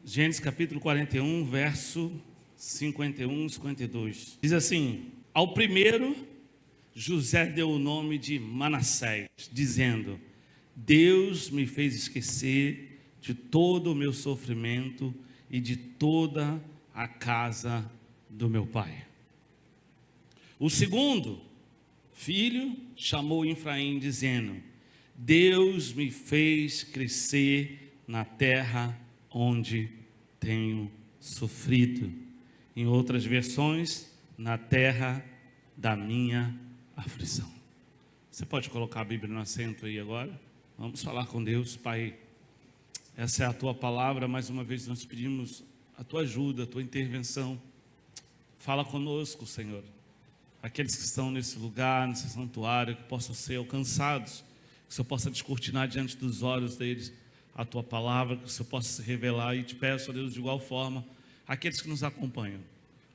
Gênesis capítulo 41, verso 51 e 52. Diz assim: ao primeiro, José deu o nome de Manassés, dizendo: Deus me fez esquecer de todo o meu sofrimento e de toda a casa do meu pai. O segundo filho chamou Efraim, dizendo: Deus me fez crescer na terra onde tenho sofrido. Em outras versões, na terra da minha aflição. Você pode colocar a Bíblia no assento aí agora? Vamos falar com Deus. Pai, essa é a tua palavra. Mais uma vez nós pedimos a tua ajuda, a tua intervenção. Fala conosco, Senhor. Aqueles que estão nesse lugar, nesse santuário, que possam ser alcançados, que o Senhor possa descortinar diante dos olhos deles a tua palavra, que o Senhor possa se revelar. E te peço, ó Deus, de igual forma, aqueles que nos acompanham.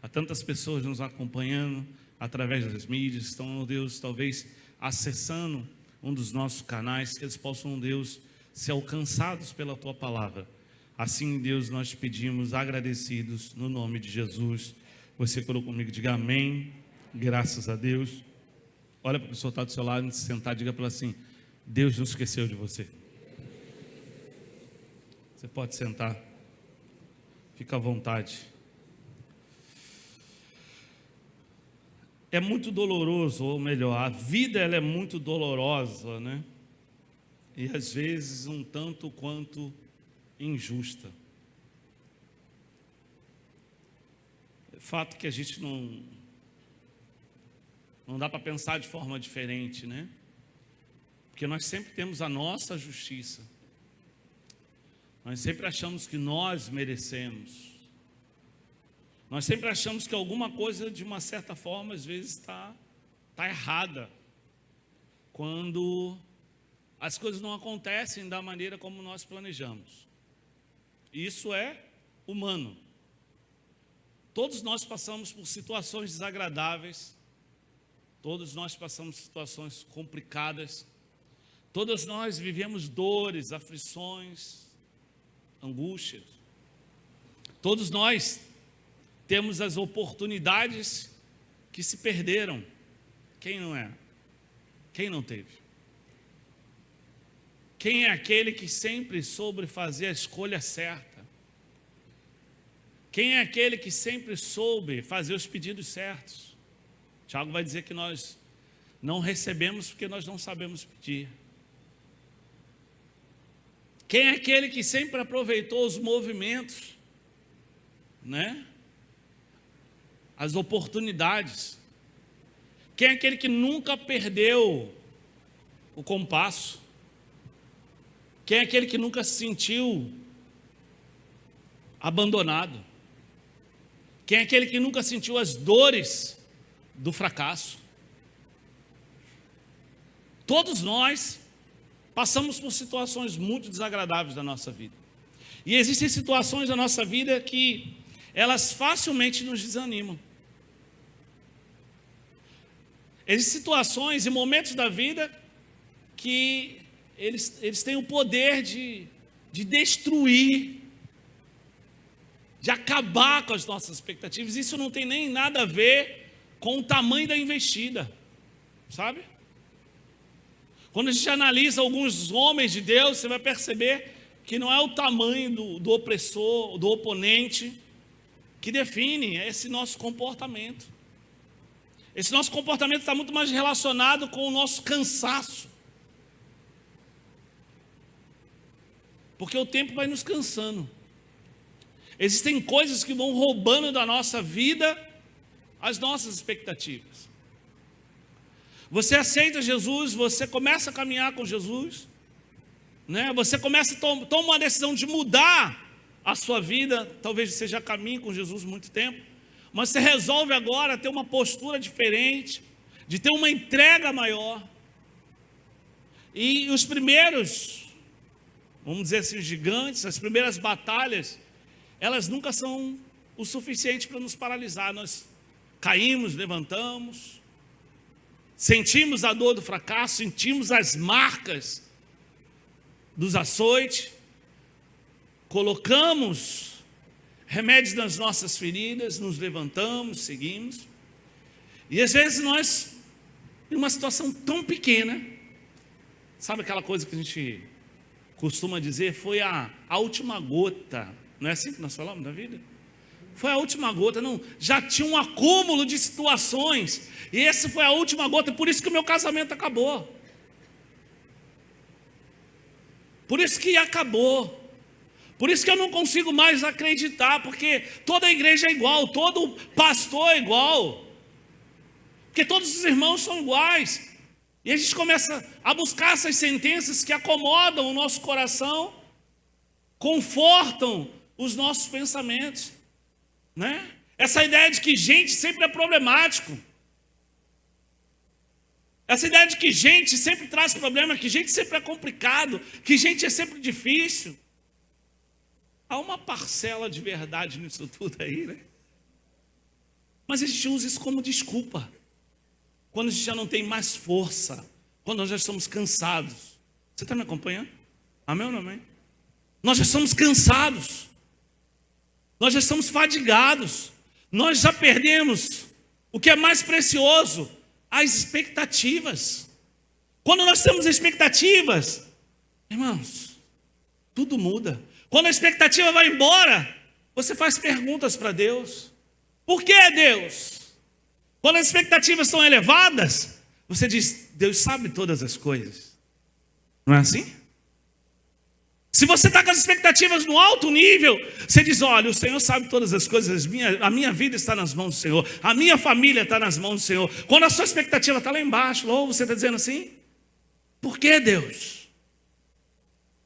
Há tantas pessoas nos acompanhando através das mídias, estão, ó Deus, talvez acessando um dos nossos canais, que eles possam, ó Deus, ser alcançados pela tua palavra. Assim, Deus, nós te pedimos, agradecidos, no nome de Jesus. Você colocou comigo, diga amém, graças a Deus. Olha para a pessoa que está do seu lado, antes de sentar, diga para ela assim: Deus não esqueceu de você. Você pode sentar, fica à vontade. É muito doloroso, ou melhor, a vida ela é muito dolorosa, né? E às vezes um tanto quanto injusta. É fato que a gente não dá para pensar de forma diferente, né? Porque nós sempre temos a nossa justiça. Nós sempre achamos que nós merecemos. Nós sempre achamos que alguma coisa, de uma certa forma, às vezes está errada. Quando as coisas não acontecem da maneira como nós planejamos. Isso é humano. Todos nós passamos por situações desagradáveis. Todos nós passamos por situações complicadas. Todos nós vivemos dores, aflições, angústias. Todos nós temos as oportunidades que se perderam. Quem não é? Quem não teve? Quem é aquele que sempre soube fazer a escolha certa? Quem é aquele que sempre soube fazer os pedidos certos? Tiago vai dizer que nós não recebemos porque nós não sabemos pedir. Quem é aquele que sempre aproveitou os movimentos, né? As oportunidades? Quem é aquele que nunca perdeu o compasso? Quem é aquele que nunca se sentiu abandonado? Quem é aquele que nunca sentiu as dores do fracasso? Todos nós passamos por situações muito desagradáveis da nossa vida. E existem situações da nossa vida que elas facilmente nos desanimam. Existem situações e momentos da vida que eles têm o poder de destruir, de acabar com as nossas expectativas. Isso não tem nem nada a ver com o tamanho da investida, sabe? Quando a gente analisa alguns homens de Deus, você vai perceber que não é o tamanho do opressor, do oponente, que define esse nosso comportamento. Esse nosso comportamento está muito mais relacionado com o nosso cansaço. Porque o tempo vai nos cansando. Existem coisas que vão roubando da nossa vida as nossas expectativas. Você aceita Jesus, você começa a caminhar com Jesus, né? Você começa a tomar uma decisão de mudar a sua vida. Talvez você já caminhe com Jesus há muito tempo, mas você resolve agora ter uma postura diferente, de ter uma entrega maior. E os primeiros, vamos dizer assim, gigantes, as primeiras batalhas, elas nunca são o suficiente para nos paralisar. Nós caímos, levantamos, sentimos a dor do fracasso, sentimos as marcas dos açoites, colocamos remédios nas nossas feridas, nos levantamos, seguimos. E às vezes nós, em uma situação tão pequena, sabe aquela coisa que a gente costuma dizer, foi a última gota, não é assim que nós falamos da vida? Foi a última gota, não, já tinha um acúmulo de situações, e essa foi a última gota, por isso que o meu casamento acabou. Por isso que acabou. Por isso que eu não consigo mais acreditar, porque toda a igreja é igual, todo pastor é igual, porque todos os irmãos são iguais. E a gente começa a buscar essas sentenças que acomodam o nosso coração, confortam os nossos pensamentos, né? Essa ideia de que gente sempre é problemático, essa ideia de que gente sempre traz problema, que gente sempre é complicado, que gente é sempre difícil. Há uma parcela de verdade nisso tudo aí, né? Mas a gente usa isso como desculpa. Quando a gente já não tem mais força, quando nós já estamos cansados. Você está me acompanhando? Amém ou não amém? Nós já estamos cansados. Nós já estamos fadigados. Nós já perdemos o que é mais precioso, as expectativas. Quando nós temos expectativas, irmãos, tudo muda. Quando a expectativa vai embora, você faz perguntas para Deus. Por que Deus? Quando as expectativas estão elevadas, você diz, Deus sabe todas as coisas. Não é assim? Se você está com as expectativas no alto nível, você diz, olha, o Senhor sabe todas as coisas, a minha vida está nas mãos do Senhor, a minha família está nas mãos do Senhor. Quando a sua expectativa está lá embaixo, ou você está dizendo assim, por que Deus?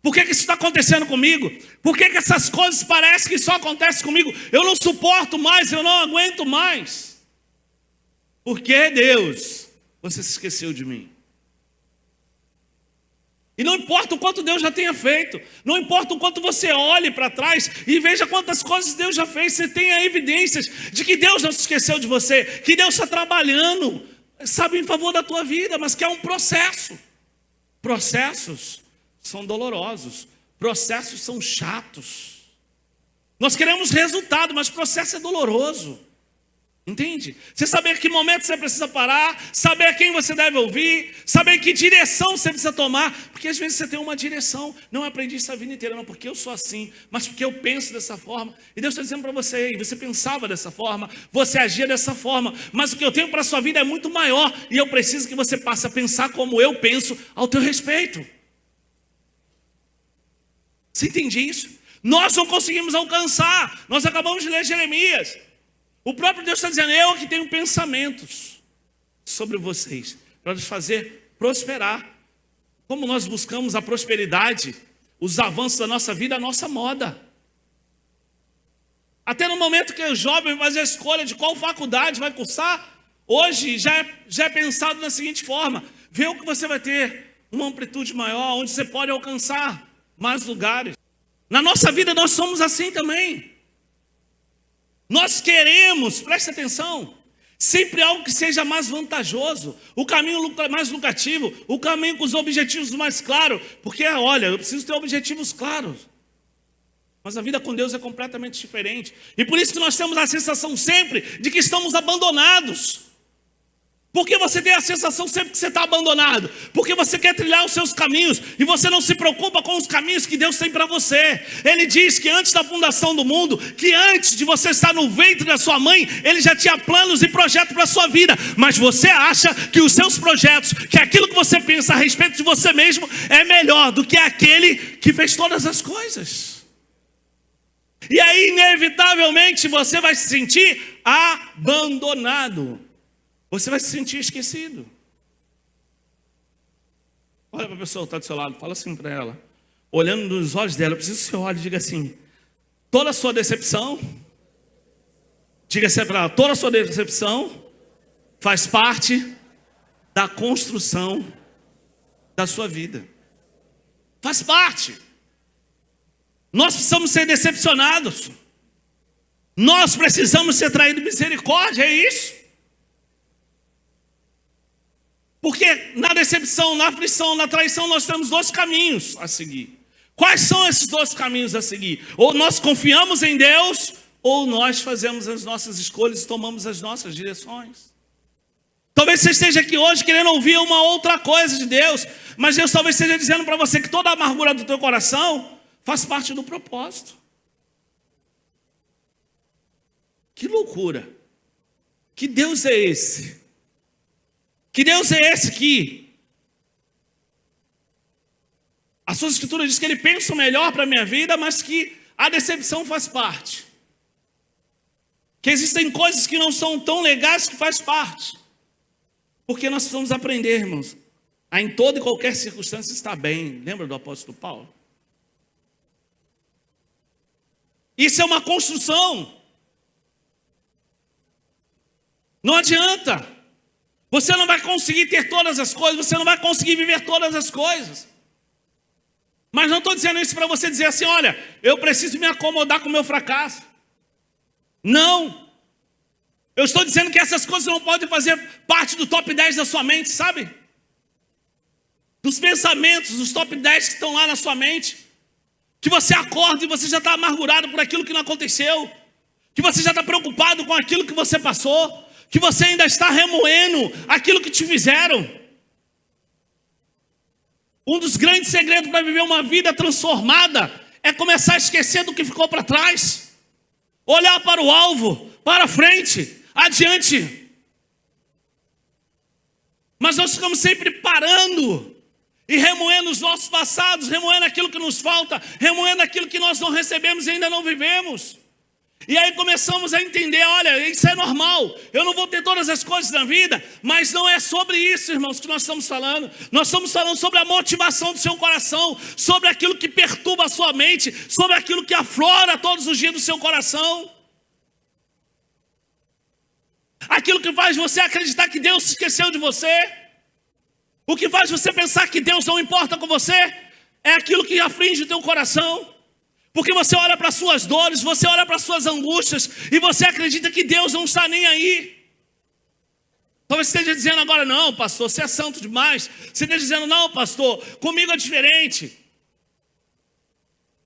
Por que isso está acontecendo comigo? Por que essas coisas parecem que só acontecem comigo? Eu não suporto mais, eu não aguento mais. Por que Deus, você se esqueceu de mim? E não importa o quanto Deus já tenha feito, não importa o quanto você olhe para trás e veja quantas coisas Deus já fez, você tenha evidências de que Deus não se esqueceu de você, que Deus está trabalhando, sabe, em favor da tua vida, mas que é um processo. Processos são dolorosos, processos são chatos. Nós queremos resultado, mas o processo é doloroso. Entende? Você saber que momento você precisa parar, saber quem você deve ouvir, saber que direção você precisa tomar, porque às vezes você tem uma direção, não aprendi isso a vida inteira, não porque eu sou assim, mas porque eu penso dessa forma, e Deus está dizendo para você, e você pensava dessa forma, você agia dessa forma, mas o que eu tenho para a sua vida é muito maior, e eu preciso que você passe a pensar como eu penso ao teu respeito. Você entende isso? Nós não conseguimos alcançar, nós acabamos de ler Jeremias. O próprio Deus está dizendo, eu que tenho pensamentos sobre vocês, para os fazer prosperar. Como nós buscamos a prosperidade, os avanços da nossa vida, a nossa moda. Até no momento que o jovem faz a escolha de qual faculdade vai cursar, hoje já é pensado da seguinte forma, vê o que você vai ter, uma amplitude maior, onde você pode alcançar mais lugares. Na nossa vida nós somos assim também. Nós queremos, preste atenção, sempre algo que seja mais vantajoso, o caminho mais lucrativo, o caminho com os objetivos mais claros, porque olha, eu preciso ter objetivos claros, mas a vida com Deus é completamente diferente, e por isso que nós temos a sensação sempre de que estamos abandonados. Por que você tem a sensação sempre que você está abandonado? Porque você quer trilhar os seus caminhos e você não se preocupa com os caminhos que Deus tem para você. Ele diz que antes da fundação do mundo, que antes de você estar no ventre da sua mãe, Ele já tinha planos e projetos para a sua vida. Mas você acha que os seus projetos, que aquilo que você pensa a respeito de você mesmo, é melhor do que aquele que fez todas as coisas. E aí, inevitavelmente, você vai se sentir abandonado. Você vai se sentir esquecido. Olha para a pessoa que está do seu lado, fala assim para ela, olhando nos olhos dela, eu preciso que você olhe e diga assim, toda a sua decepção, diga assim para ela, toda a sua decepção faz parte da construção da sua vida. Faz parte. Nós precisamos ser decepcionados. Nós precisamos ser traídos de misericórdia, é isso? Porque na decepção, na aflição, na traição, nós temos dois caminhos a seguir. Quais são esses dois caminhos a seguir? Ou nós confiamos em Deus, ou nós fazemos as nossas escolhas e tomamos as nossas direções. Talvez você esteja aqui hoje querendo ouvir uma outra coisa de Deus, mas Deus talvez esteja dizendo para você que toda a amargura do teu coração faz parte do propósito. Que loucura! Que Deus é esse? Que Deus é esse que a sua escritura diz que Ele pensa o melhor para a minha vida, mas que a decepção faz parte. Que existem coisas que não são tão legais que faz parte. Porque nós precisamos aprender, irmãos, a em toda e qualquer circunstância estar bem. Lembra do apóstolo Paulo? Isso é uma construção. Não adianta. Você não vai conseguir ter todas as coisas, você não vai conseguir viver todas as coisas. Mas não estou dizendo isso para você dizer assim, olha, eu preciso me acomodar com o meu fracasso. Não. Eu estou dizendo que essas coisas não podem fazer parte do top 10 da sua mente, sabe? Dos pensamentos, dos top 10 que estão lá na sua mente. Que você acorda e você já está amargurado por aquilo que não aconteceu. Que você já está preocupado com aquilo que você passou. Que você ainda está remoendo aquilo que te fizeram. Um dos grandes segredos para viver uma vida transformada é começar a esquecer do que ficou para trás. Olhar para o alvo, para frente, adiante. Mas nós ficamos sempre parando e remoendo os nossos passados, remoendo aquilo que nos falta, remoendo aquilo que nós não recebemos e ainda não vivemos. E aí começamos a entender, olha, isso é normal, eu não vou ter todas as coisas na vida, mas não é sobre isso, irmãos, que nós estamos falando. Nós estamos falando sobre a motivação do seu coração, sobre aquilo que perturba a sua mente, sobre aquilo que aflora todos os dias do seu coração. Aquilo que faz você acreditar que Deus se esqueceu de você. O que faz você pensar que Deus não importa com você é aquilo que aflige o teu coração. Porque você olha para as suas dores, você olha para as suas angústias e você acredita que Deus não está nem aí. Talvez você esteja dizendo agora, não, pastor, você é santo demais. Você esteja dizendo, não, pastor, comigo é diferente.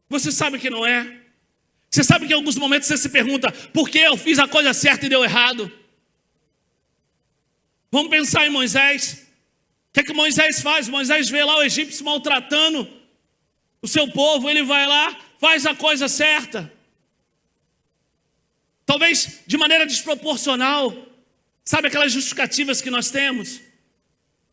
Você sabe que não é. Você sabe que em alguns momentos você se pergunta, por que eu fiz a coisa certa e deu errado? Vamos pensar em Moisés. O que é que Moisés faz? Moisés vê lá o egípcio maltratando o seu povo, ele vai lá, faz a coisa certa. Talvez de maneira desproporcional. Sabe aquelas justificativas que nós temos?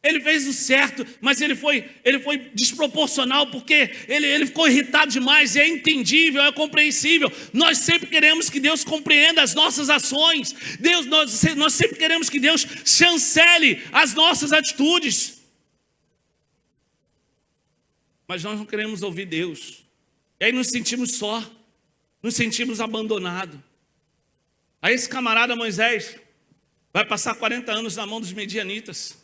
Ele fez o certo, mas ele foi desproporcional porque ele ficou irritado demais. E é entendível, é compreensível. Nós sempre queremos que Deus compreenda as nossas ações. Nós sempre queremos que Deus chancele as nossas atitudes. Mas nós não queremos ouvir Deus. E aí nos sentimos só, nos sentimos abandonados. Aí esse camarada Moisés vai passar 40 anos na mão dos medianitas.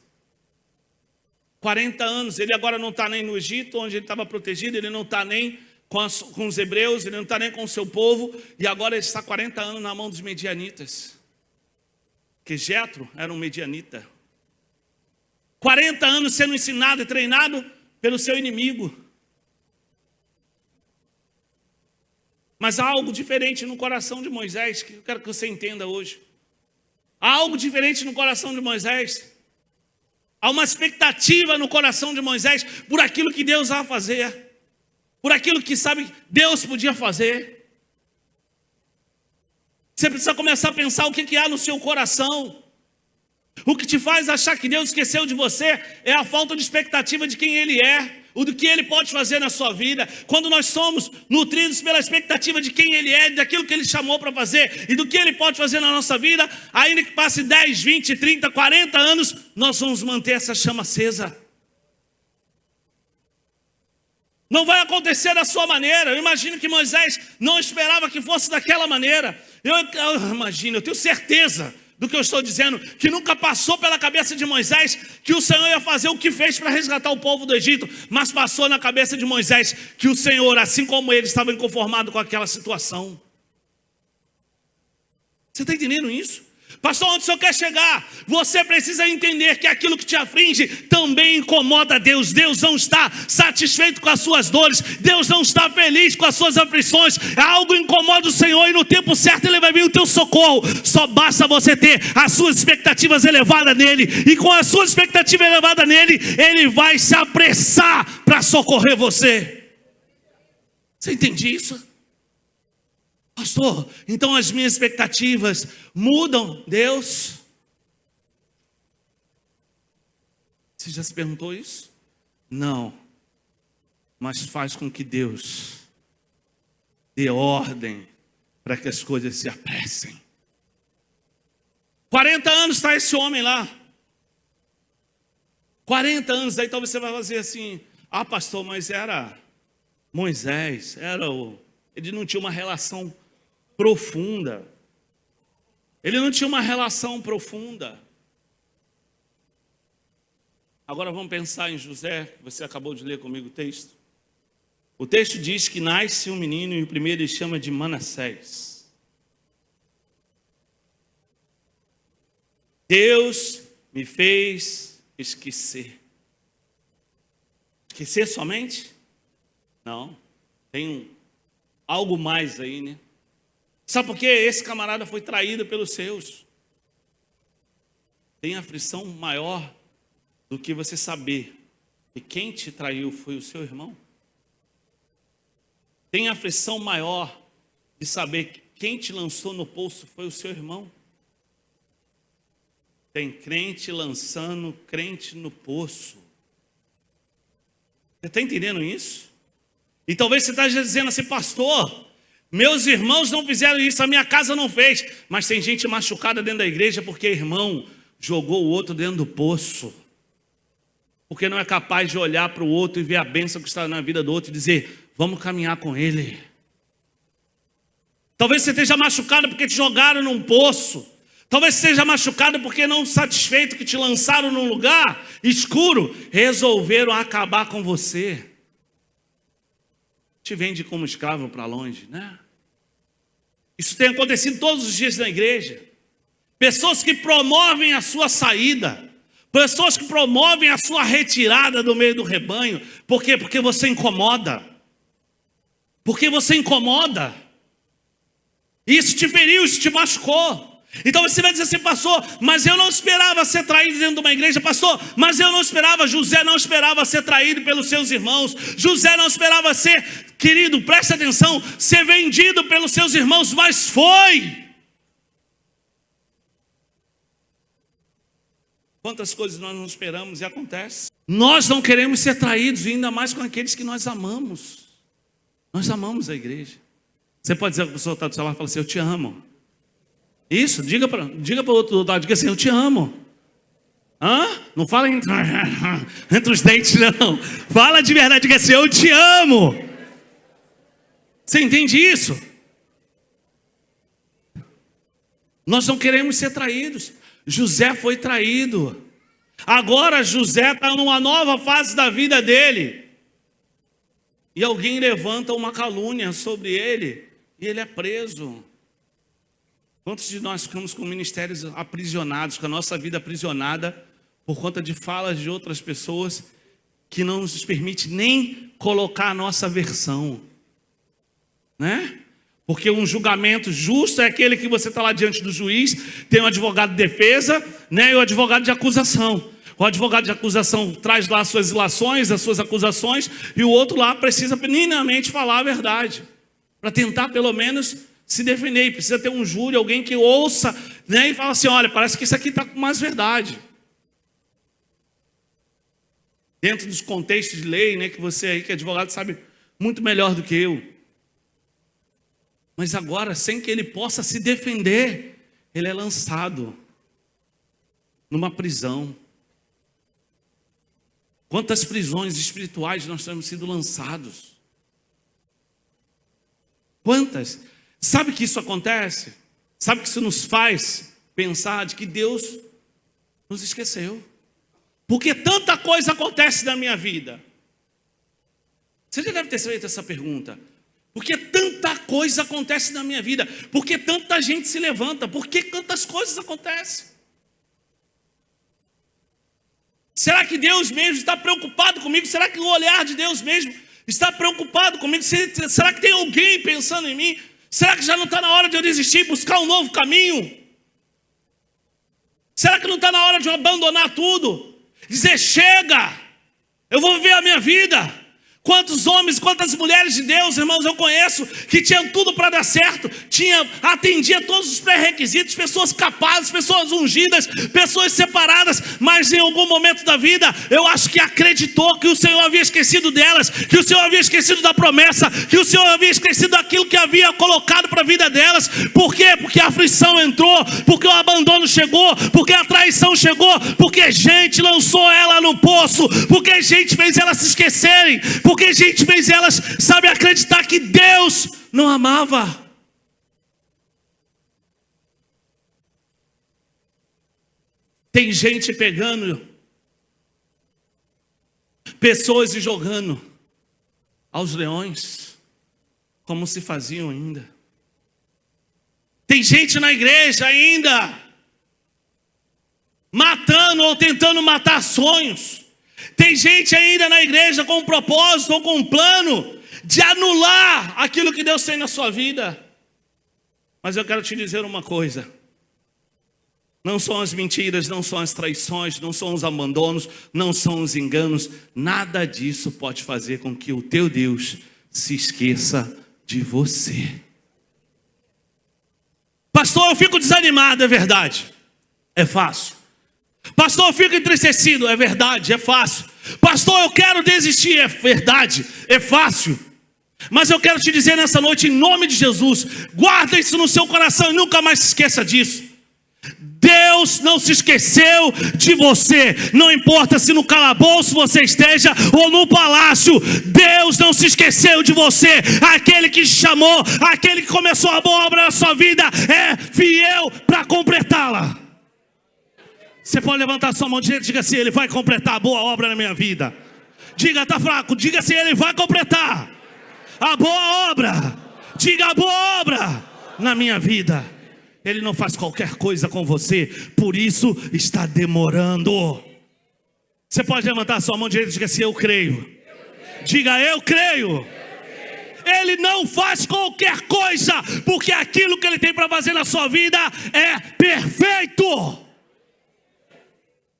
40 anos, ele agora não está nem no Egito, onde ele estava protegido, ele não está nem com os hebreus, ele não está nem com o seu povo, e agora ele está 40 anos na mão dos medianitas. Que Jetro era um medianita. 40 anos sendo ensinado e treinado pelo seu inimigo. Mas há algo diferente no coração de Moisés, que eu quero que você entenda hoje. Há algo diferente no coração de Moisés. Há uma expectativa no coração de Moisés por aquilo que Deus vai fazer. Por aquilo que sabe Deus podia fazer. Você precisa começar a pensar o que há no seu coração. O que te faz achar que Deus esqueceu de você é a falta de expectativa de quem Ele é. O do que Ele pode fazer na sua vida. Quando nós somos nutridos pela expectativa de quem Ele é, daquilo que Ele chamou para fazer e do que Ele pode fazer na nossa vida, ainda que passe 10, 20, 30, 40 anos, nós vamos manter essa chama acesa. Não vai acontecer da sua maneira. Eu imagino que Moisés não esperava que fosse daquela maneira. Eu imagino, eu tenho certeza do que eu estou dizendo, que nunca passou pela cabeça de Moisés que o Senhor ia fazer o que fez para resgatar o povo do Egito, mas passou na cabeça de Moisés que o Senhor, assim como ele, estava inconformado com aquela situação. Você está entendendo isso? Pastor, onde o senhor quer chegar? Você precisa entender que aquilo que te aflige também incomoda Deus. Deus não está satisfeito com as suas dores. Deus não está feliz com as suas aflições. Algo incomoda o Senhor e no tempo certo Ele vai vir o teu socorro. Só basta você ter as suas expectativas elevadas nele. E com a sua expectativa elevada nele, Ele vai se apressar para socorrer você. Você entende isso? Pastor, então as minhas expectativas mudam, Deus? Você já se perguntou isso? Não. Mas faz com que Deus dê ordem para que as coisas se apressem. 40 anos está esse homem lá. 40 anos, daí talvez você vai fazer assim: ah, pastor, mas era Moisés, ele não tinha uma relação profunda. Ele não tinha uma relação profunda. Agora vamos pensar em José, que você acabou de ler comigo o texto. O texto diz que nasce um menino e o primeiro ele chama de Manassés. Deus me fez esquecer. Esquecer somente? Não. Tem algo mais aí, né? Sabe por quê? Esse camarada foi traído pelos seus. Tem aflição maior do que você saber que quem te traiu foi o seu irmão? Tem aflição maior de saber que quem te lançou no poço foi o seu irmão? Tem crente lançando crente no poço. Você está entendendo isso? E talvez você esteja dizendo assim: pastor, meus irmãos não fizeram isso, a minha casa não fez. Mas tem gente machucada dentro da igreja porque irmão jogou o outro dentro do poço. Porque não é capaz de olhar para o outro e ver a bênção que está na vida do outro e dizer: vamos caminhar com ele. Talvez você esteja machucado porque te jogaram num poço. Talvez você esteja machucado porque não satisfeito que te lançaram num lugar escuro, resolveram acabar com você. Te vende como escravo para longe, né? Isso tem acontecido todos os dias na igreja. Pessoas que promovem a sua saída, pessoas que promovem a sua retirada do meio do rebanho. Por quê? Porque você incomoda. Porque você incomoda. Isso te feriu, isso te machucou. Então você vai dizer assim: pastor, mas eu não esperava ser traído dentro de uma igreja. Pastor, mas eu não esperava. José não esperava ser traído pelos seus irmãos. José não esperava ser, querido, preste atenção, ser vendido pelos seus irmãos, mas foi. Quantas coisas nós não esperamos e acontece. Nós não queremos ser traídos, e ainda mais com aqueles que nós amamos. Nós amamos a igreja. Você pode dizer que a pessoa está do seu lado e fala assim: eu te amo. Isso, diga para o outro lado, diga assim: eu te amo. Não fala entre os dentes, não. Fala de verdade, diga assim: eu te amo. Você entende isso? Nós não queremos ser traídos. José foi traído. Agora José está numa nova fase da vida dele. E alguém levanta uma calúnia sobre ele e ele é preso. Quantos de nós ficamos com ministérios aprisionados, com a nossa vida aprisionada, por conta de falas de outras pessoas que não nos permite nem colocar a nossa versão, né? Porque um julgamento justo é aquele que você está lá diante do juiz, tem um advogado de defesa, né, e o advogado de acusação. O advogado de acusação traz lá as suas ilações, as suas acusações, e o outro lá precisa minimamente falar a verdade, para tentar pelo menos se defender. E precisa ter um júri, alguém que ouça, né, e fala assim: olha, parece que isso aqui está com mais verdade. Dentro dos contextos de lei, né, que você aí que é advogado sabe muito melhor do que eu. Mas agora, sem que ele possa se defender, ele é lançado numa prisão. Quantas prisões espirituais nós temos sido lançados? Quantas? Sabe que isso acontece? Sabe que isso nos faz pensar de que Deus nos esqueceu? Porque tanta coisa acontece na minha vida. Você já deve ter feito essa pergunta. Porque tanta coisa acontece na minha vida? Por que tanta gente se levanta? Por que tantas coisas acontecem? Será que Deus mesmo está preocupado comigo? Será que o olhar de Deus mesmo está preocupado comigo? Será que tem alguém pensando em mim? Será que já não está na hora de eu desistir e buscar um novo caminho? Será que não está na hora de eu abandonar tudo? Dizer, chega, eu vou viver a minha vida. Quantos homens, quantas mulheres de Deus, irmãos, eu conheço, que tinham tudo para dar certo, atendia todos os pré-requisitos, pessoas capazes, pessoas ungidas, pessoas separadas, mas em algum momento da vida, eu acho que acreditou que o Senhor havia esquecido delas, que o Senhor havia esquecido da promessa, que o Senhor havia esquecido daquilo que havia colocado para a vida delas. Por quê? Porque a aflição entrou, porque o abandono chegou, porque a traição chegou, porque gente lançou ela no poço, porque gente fez elas se esquecerem, porque a gente fez elas, sabe, acreditar que Deus não amava. Tem gente pegando pessoas e jogando aos leões, como se faziam ainda. Tem gente na igreja ainda matando ou tentando matar sonhos. Tem gente ainda na igreja com um propósito ou com um plano de anular aquilo que Deus tem na sua vida. Mas eu quero te dizer uma coisa: não são as mentiras, não são as traições, não são os abandonos, não são os enganos. Nada disso pode fazer com que o teu Deus se esqueça de você. Pastor, eu fico desanimado, é verdade, é fácil. Pastor, eu fico entristecido, é verdade, é fácil. Pastor, eu quero desistir, é verdade, é fácil. Mas eu quero te dizer nessa noite, em nome de Jesus, guarda isso no seu coração e nunca mais se esqueça disso. Deus não se esqueceu de você. Não importa se no calabouço você esteja ou no palácio, Deus não se esqueceu de você. Aquele que te chamou, aquele que começou a boa obra na sua vida, é fiel para completá-la. Você pode levantar sua mão e diga assim: Ele vai completar a boa obra na minha vida. Diga, tá fraco, diga assim: Ele vai completar a boa obra. Diga, a boa obra na minha vida. Ele não faz qualquer coisa com você, por isso está demorando. Você pode levantar sua mão direita e diga assim: eu creio. Diga, eu creio. Ele não faz qualquer coisa, porque aquilo que Ele tem para fazer na sua vida é perfeito.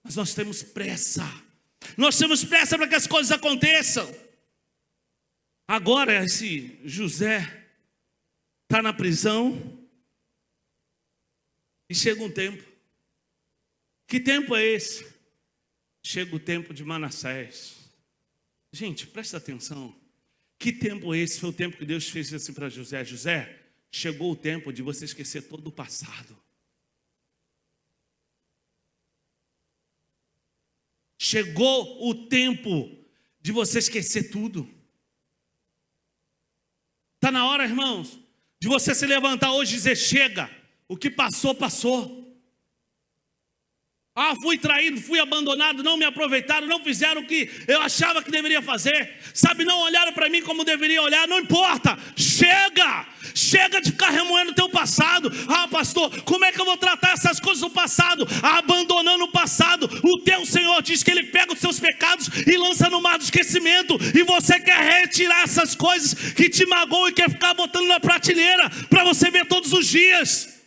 Mas nós temos pressa. Nós temos pressa para que as coisas aconteçam. Agora esse José está na prisão. E chega um tempo. Que tempo é esse? Chega o tempo de Manassés. Gente, presta atenção. Que tempo é esse? Foi o tempo que Deus fez assim para José. José, chegou o tempo de você esquecer todo o passado. Chegou o tempo de você esquecer tudo. Está na hora, irmãos, de você se levantar hoje e dizer: chega, o que passou, passou. Ah, fui traído, fui abandonado, não me aproveitaram, não fizeram o que eu achava que deveria fazer. Sabe, não olharam para mim como deveria olhar, não importa. Chega de ficar remoendo o teu passado. Ah, pastor, como é que eu vou tratar essas coisas do passado? Abandonando o passado. O teu Senhor diz que Ele pega os seus pecados e lança no mar do esquecimento. E você quer retirar essas coisas que te magoam e quer ficar botando na prateleira para você ver todos os dias.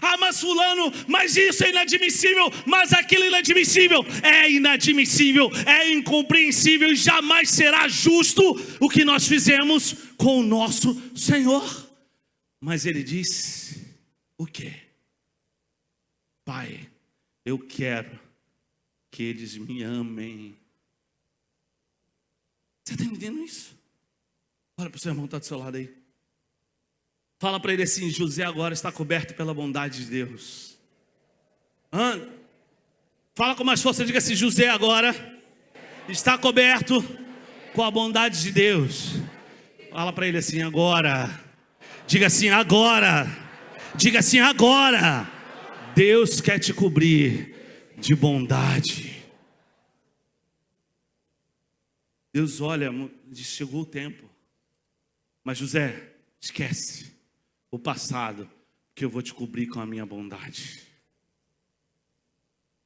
Ah, mas fulano, mas isso é inadmissível, mas aquilo é inadmissível. É inadmissível, é incompreensível e jamais será justo o que nós fizemos com o nosso Senhor. Mas Ele disse: o quê? Pai, eu quero que eles me amem. Você está entendendo isso? Olha para o seu irmão que está do seu lado aí. Fala para ele assim: José agora está coberto pela bondade de Deus. Fala com mais força, diga assim: José agora está coberto com a bondade de Deus. Fala para ele assim: agora. Diga assim: agora. Diga assim: agora. Deus quer te cobrir de bondade. Deus olha, diz, chegou o tempo. Mas José, esquece o passado, que eu vou te cobrir com a minha bondade.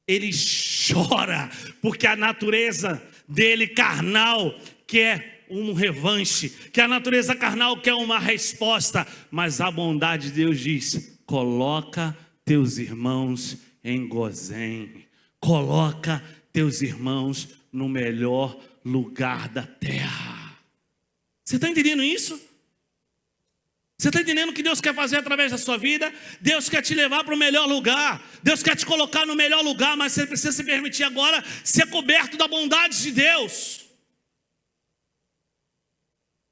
Ele chora, porque a natureza dele carnal quer um revanche, que a natureza carnal quer uma resposta, mas a bondade de Deus diz: coloca teus irmãos em Gozém, coloca teus irmãos no melhor lugar da terra. Você está entendendo isso? Você está entendendo o que Deus quer fazer através da sua vida? Deus quer te levar para o melhor lugar. Deus quer te colocar no melhor lugar, mas você precisa se permitir agora ser coberto da bondade de Deus.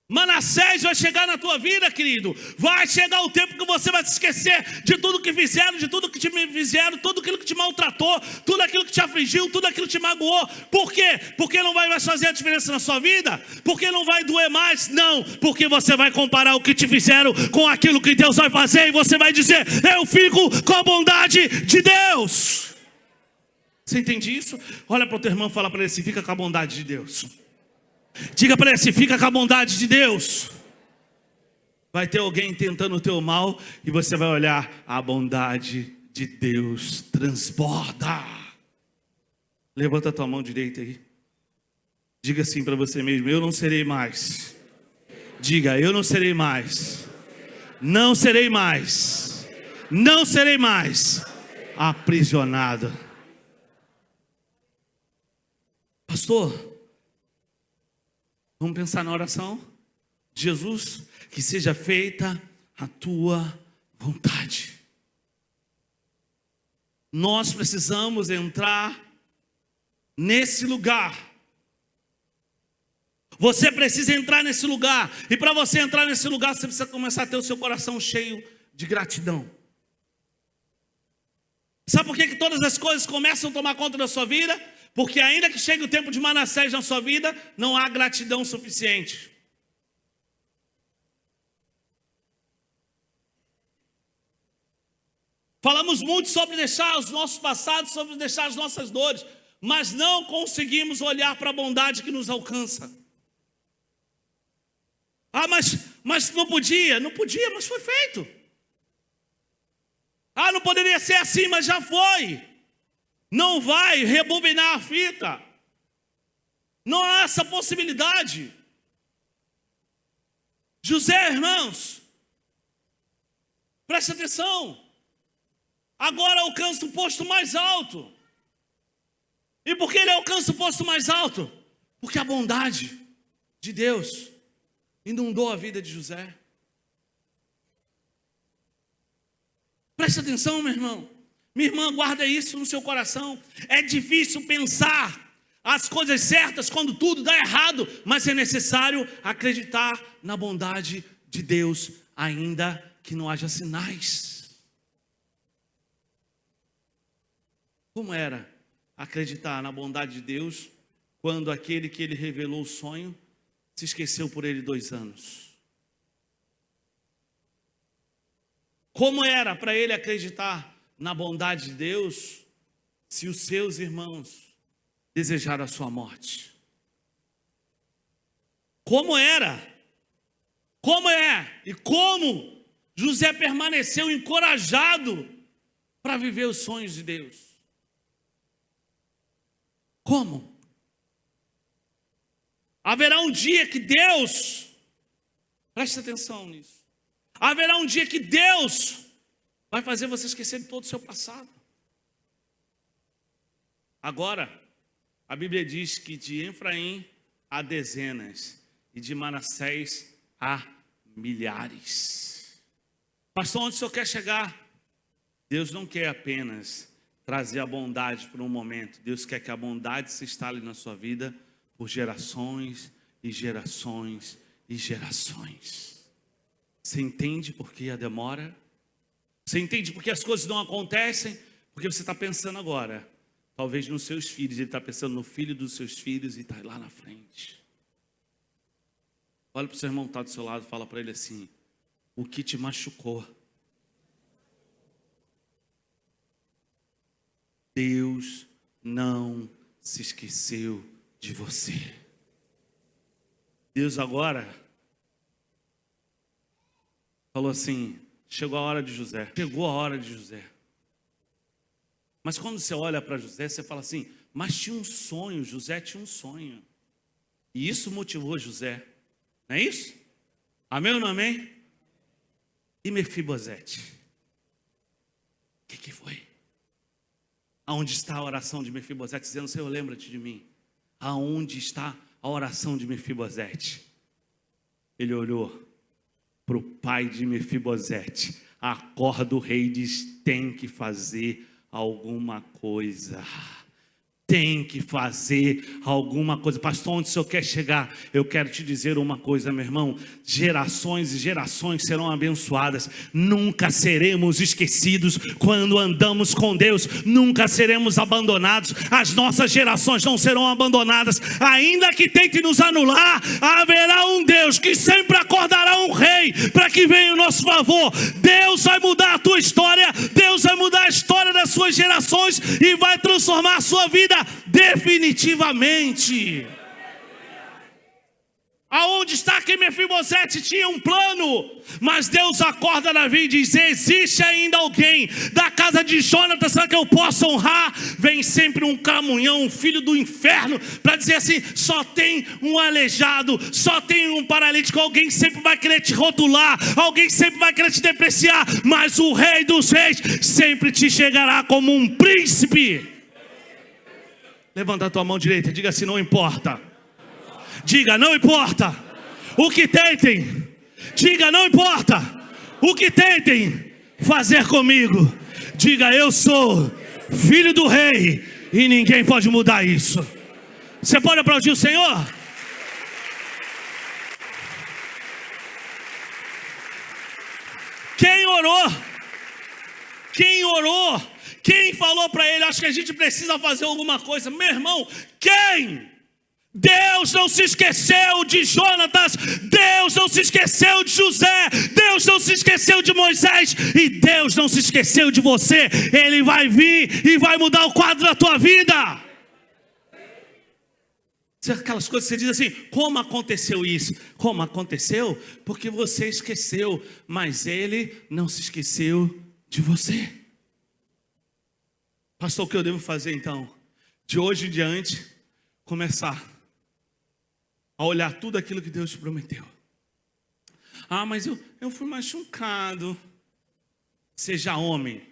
Manassés vai chegar na tua vida, querido. Vai chegar o tempo que você vai se esquecer de tudo que fizeram, de tudo que te fizeram, tudo aquilo que te maltratou, tudo aquilo que te afligiu, tudo aquilo que te magoou. Por quê? Porque não vai mais fazer a diferença na sua vida? Porque não vai doer mais? Não, porque você vai comparar o que te fizeram com aquilo que Deus vai fazer, e você vai dizer: eu fico com a bondade de Deus. Você entende isso? Olha para o teu irmão e fala para ele assim: fica com a bondade de Deus. Diga para ele assim: fica com a bondade de Deus. Vai ter alguém tentando o teu mal, e você vai olhar: a bondade de Deus transborda. Levanta a tua mão direita aí. Diga assim para você mesmo: eu não serei mais. Diga: eu não serei mais. Não serei mais. Não serei mais aprisionado. Pastor, vamos pensar na oração de Jesus: que seja feita a tua vontade. Nós precisamos entrar nesse lugar. Você precisa entrar nesse lugar. E para você entrar nesse lugar, você precisa começar a ter o seu coração cheio de gratidão. Sabe por que todas as coisas começam a tomar conta da sua vida? Porque ainda que chegue o tempo de Manassés na sua vida, não há gratidão suficiente. Falamos muito sobre deixar os nossos passados, sobre deixar as nossas dores, mas não conseguimos olhar para a bondade que nos alcança. Ah, mas não podia, mas foi feito. Ah, não poderia ser assim, mas já foi. Não vai rebobinar a fita. Não há essa possibilidade. José, irmãos, preste atenção. Agora alcança o posto mais alto. E por que ele alcança o posto mais alto? Porque a bondade de Deus inundou a vida de José. Preste atenção, meu irmão. Minha irmã, guarda isso no seu coração. É difícil pensar as coisas certas quando tudo dá errado, mas é necessário acreditar na bondade de Deus, ainda que não haja sinais. Como era acreditar na bondade de Deus quando aquele que ele revelou o sonho se esqueceu por ele 2 anos? Como era para ele acreditar na bondade de Deus se os seus irmãos desejaram a sua morte? Como era? Como é? E como José permaneceu encorajado para viver os sonhos de Deus? Como? Haverá um dia que Deus, preste atenção nisso, haverá um dia que Deus vai fazer você esquecer de todo o seu passado. Agora, a Bíblia diz que de Efraim há dezenas e de Manassés há milhares. Pastor, onde o senhor quer chegar? Deus não quer apenas trazer a bondade por um momento. Deus quer que a bondade se instale na sua vida por gerações e gerações e gerações. Você entende por que a demora? Você entende por que as coisas não acontecem? Porque você está pensando agora, talvez nos seus filhos. Ele está pensando no filho dos seus filhos e está lá na frente. Olha para o seu irmão que está do seu lado e fala para ele assim: o que te machucou, Deus não se esqueceu de você. Deus agora falou assim: chegou a hora de José. Chegou a hora de José. Mas quando você olha para José, você fala assim: mas tinha um sonho, José tinha um sonho. E isso motivou José. Não é isso? Amém ou não amém? E Mefibosete? O que foi? Aonde está a oração de Mefibosete dizendo: Senhor, lembra-te de mim? Aonde está a oração de Mefibosete? Ele olhou para o pai de Mefibosete. Acorda o rei e diz: tem que fazer alguma coisa. Tem que fazer alguma coisa. Pastor, onde o senhor quer chegar? Eu quero te dizer uma coisa, meu irmão. Gerações e gerações serão abençoadas. Nunca seremos esquecidos quando andamos com Deus. Nunca seremos abandonados. As nossas gerações não serão abandonadas. Ainda que tente nos anular, haverá um Deus que sempre acordará um rei para que venha o nosso favor. Deus vai mudar a tua história. Deus vai mudar a história das suas gerações e vai transformar a sua vida definitivamente. Aonde está que Mefibosete tinha um plano, mas Deus acorda Davi e diz: existe ainda alguém da casa de Jonatas que eu possa honrar? Vem sempre um camunhão, um filho do inferno, para dizer assim: só tem um aleijado, só tem um paralítico. Alguém sempre vai querer te rotular, alguém sempre vai querer te depreciar, mas o Rei dos Reis sempre te chegará como um príncipe. Levanta a tua mão direita e diga assim: não importa. Diga: não importa o que tentem. Diga: não importa o que tentem fazer comigo. Diga: eu sou filho do rei e ninguém pode mudar isso. Você pode aplaudir o Senhor? Quem orou? Quem orou? Quem falou para ele: acho que a gente precisa fazer alguma coisa? Meu irmão, quem? Deus não se esqueceu de Jonatas, Deus não se esqueceu de José, Deus não se esqueceu de Moisés, e Deus não se esqueceu de você. Ele vai vir e vai mudar o quadro da tua vida. Aquelas coisas que você diz assim: como aconteceu isso? Como aconteceu? Porque você esqueceu, mas Ele não se esqueceu de você. Pastor, o que eu devo fazer então? De hoje em diante, começar a olhar tudo aquilo que Deus te prometeu. Ah, mas eu fui machucado. Seja homem.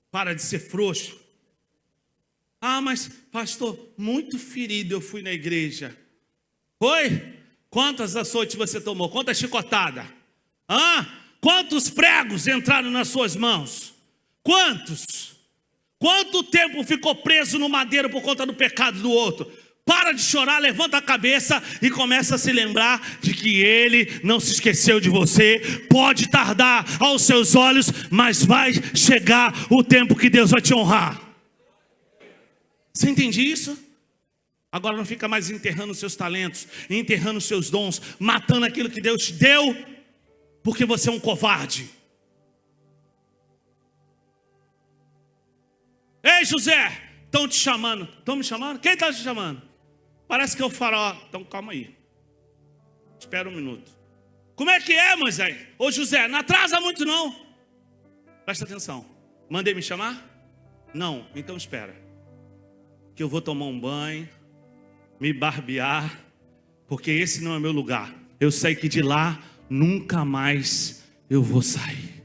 Para de ser frouxo. Ah, mas pastor, muito ferido eu fui na igreja. Foi? Quantas açoites você tomou? Quantas chicotadas? Quantos pregos entraram nas suas mãos? Quantos? Quanto tempo ficou preso no madeiro por conta do pecado do outro? Para de chorar, levanta a cabeça e começa a se lembrar de que Ele não se esqueceu de você. Pode tardar aos seus olhos, mas vai chegar o tempo que Deus vai te honrar. Você entende isso? Agora não fica mais enterrando os seus talentos, enterrando os seus dons, matando aquilo que Deus te deu, porque você é um covarde. Ei, José, estão te chamando. Estão me chamando? Quem está te chamando? Parece que é o faraó. Então calma aí. Espera um minuto. Como é que é, Moisés? Ô José, não atrasa muito não. Presta atenção. Mandei me chamar? Não, então espera. Que eu vou tomar um banho, me barbear, porque esse não é meu lugar. Eu sei que de lá nunca mais eu vou sair.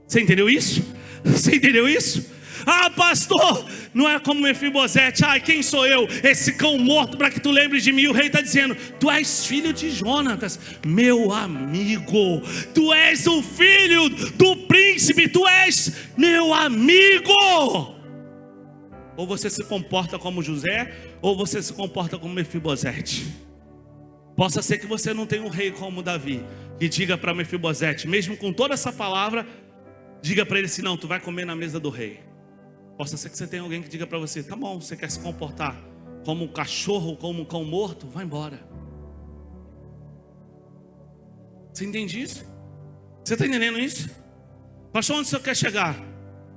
Você entendeu isso? Você entendeu isso? Ah, pastor, não é como Mefibosete. Ai, quem sou eu? Esse cão morto para que tu lembres de mim. O rei está dizendo: tu és filho de Jonatas, meu amigo. Tu és o filho do príncipe. Tu és meu amigo. Ou você se comporta como José, ou você se comporta como Mefibosete. Possa ser que você não tenha um rei como Davi, que diga para Mefibosete, mesmo com toda essa palavra, diga para ele assim: não, tu vai comer na mesa do rei. Possa ser que você tenha alguém que diga para você: tá bom, você quer se comportar como um cachorro, como um cão morto? Vai embora. Você entende isso? Você está entendendo isso? Pastor, onde você quer chegar?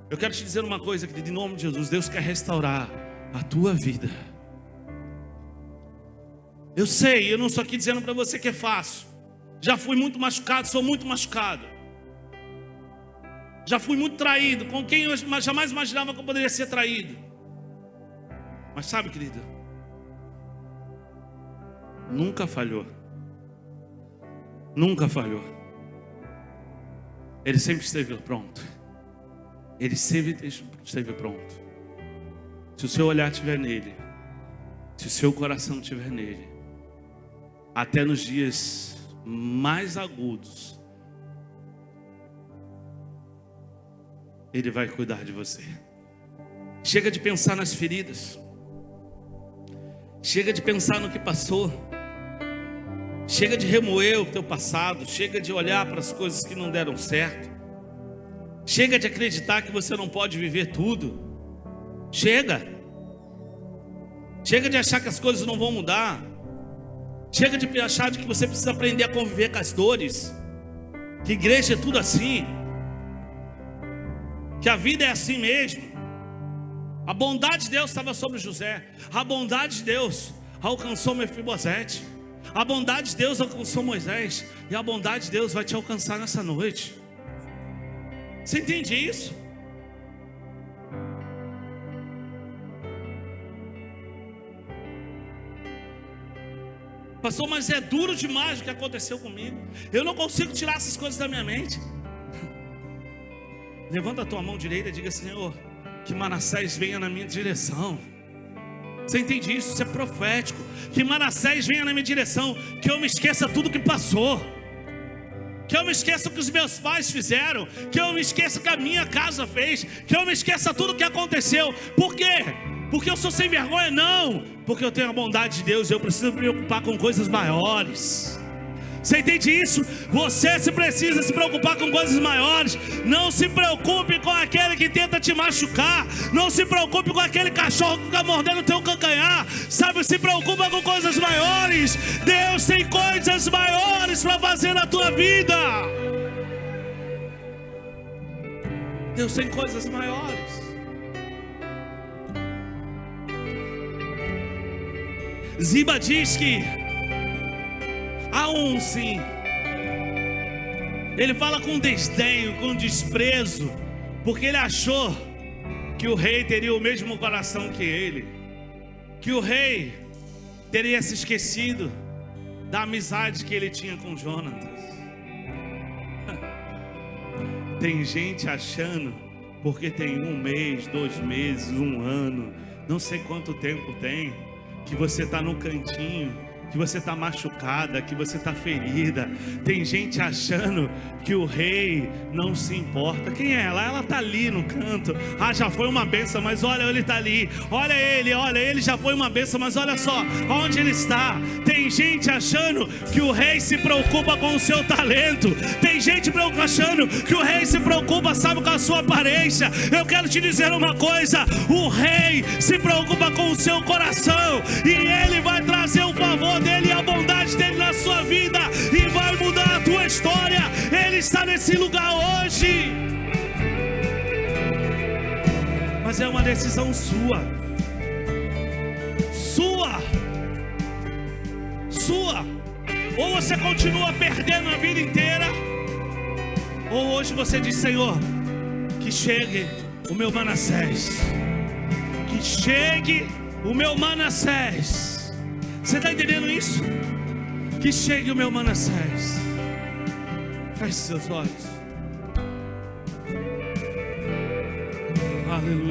Eu quero te dizer uma coisa, que em nome de Jesus, Deus quer restaurar a tua vida. Eu sei, eu não estou aqui dizendo para você que é fácil. Já fui muito machucado, sou muito machucado. Já fui muito traído, com quem eu jamais imaginava que eu poderia ser traído. Mas sabe, querido, nunca falhou. Nunca falhou. Ele sempre esteve pronto. Ele sempre esteve pronto. Se o seu olhar estiver nele, se o seu coração estiver nele, até nos dias mais agudos, Ele vai cuidar de você. Chega de pensar nas feridas. Chega de pensar no que passou. Chega de remoer o teu passado. Chega de olhar para as coisas que não deram certo. Chega de acreditar que você não pode viver tudo. Chega. Chega de achar que as coisas não vão mudar. Chega de achar que você precisa aprender a conviver com as dores. Que igreja é tudo assim. Que a vida é assim mesmo. A bondade de Deus estava sobre José. A bondade de Deus alcançou Mefibosete. A bondade de Deus alcançou Moisés. E a bondade de Deus vai te alcançar nessa noite. Você entende isso? Pastor, mas é duro demais o que aconteceu comigo. Eu não consigo tirar essas coisas da minha mente. Levanta a tua mão direita e diga: Senhor, que Manassés venha na minha direção. Você entende isso? Isso é profético. Que Manassés venha na minha direção. Que eu me esqueça tudo que passou. Que eu me esqueça o que os meus pais fizeram. Que eu me esqueça o que a minha casa fez. Que eu me esqueça tudo o que aconteceu. Por quê? Porque eu sou sem vergonha? Não. Porque eu tenho a bondade de Deus e eu preciso me preocupar com coisas maiores. Você entende isso? Você precisa se preocupar com coisas maiores. Não se preocupe com aquele que tenta te machucar. Não se preocupe com aquele cachorro que fica mordendo o teu calcanhar. Sabe, se preocupa com coisas maiores. Deus tem coisas maiores para fazer na tua vida. Deus tem coisas maiores. Ziba diz que há um sim. Ele fala com desdenho, com desprezo, porque ele achou que o rei teria o mesmo coração que ele, que o rei teria se esquecido da amizade que ele tinha com Jonatas. Tem gente achando, porque tem 1 mês, 2 meses, 1 ano, não sei quanto tempo tem, que você está no cantinho, que você está machucada, que você está ferida. Tem gente achando que o rei não se importa. Quem é ela? Ela está ali no canto. Ah, já foi uma bênção, mas olha, ele está ali. Olha ele já foi uma bênção, mas olha só onde ele está. Tem gente achando que o rei se preocupa com o seu talento. Tem gente achando que o rei se preocupa, sabe, com a sua aparência. Eu quero te dizer uma coisa: o rei se preocupa com o seu coração, e ele vai trazer o favor dele e a bondade dele na sua vida, e vai mudar a tua história. Ele está nesse lugar hoje, mas é uma decisão sua. Ou você continua perdendo a vida inteira, ou hoje você diz: Senhor, que chegue o meu Manassés, que chegue o meu Manassés. Você está entendendo isso? Que chegue o meu Manassés. Feche seus olhos. Aleluia.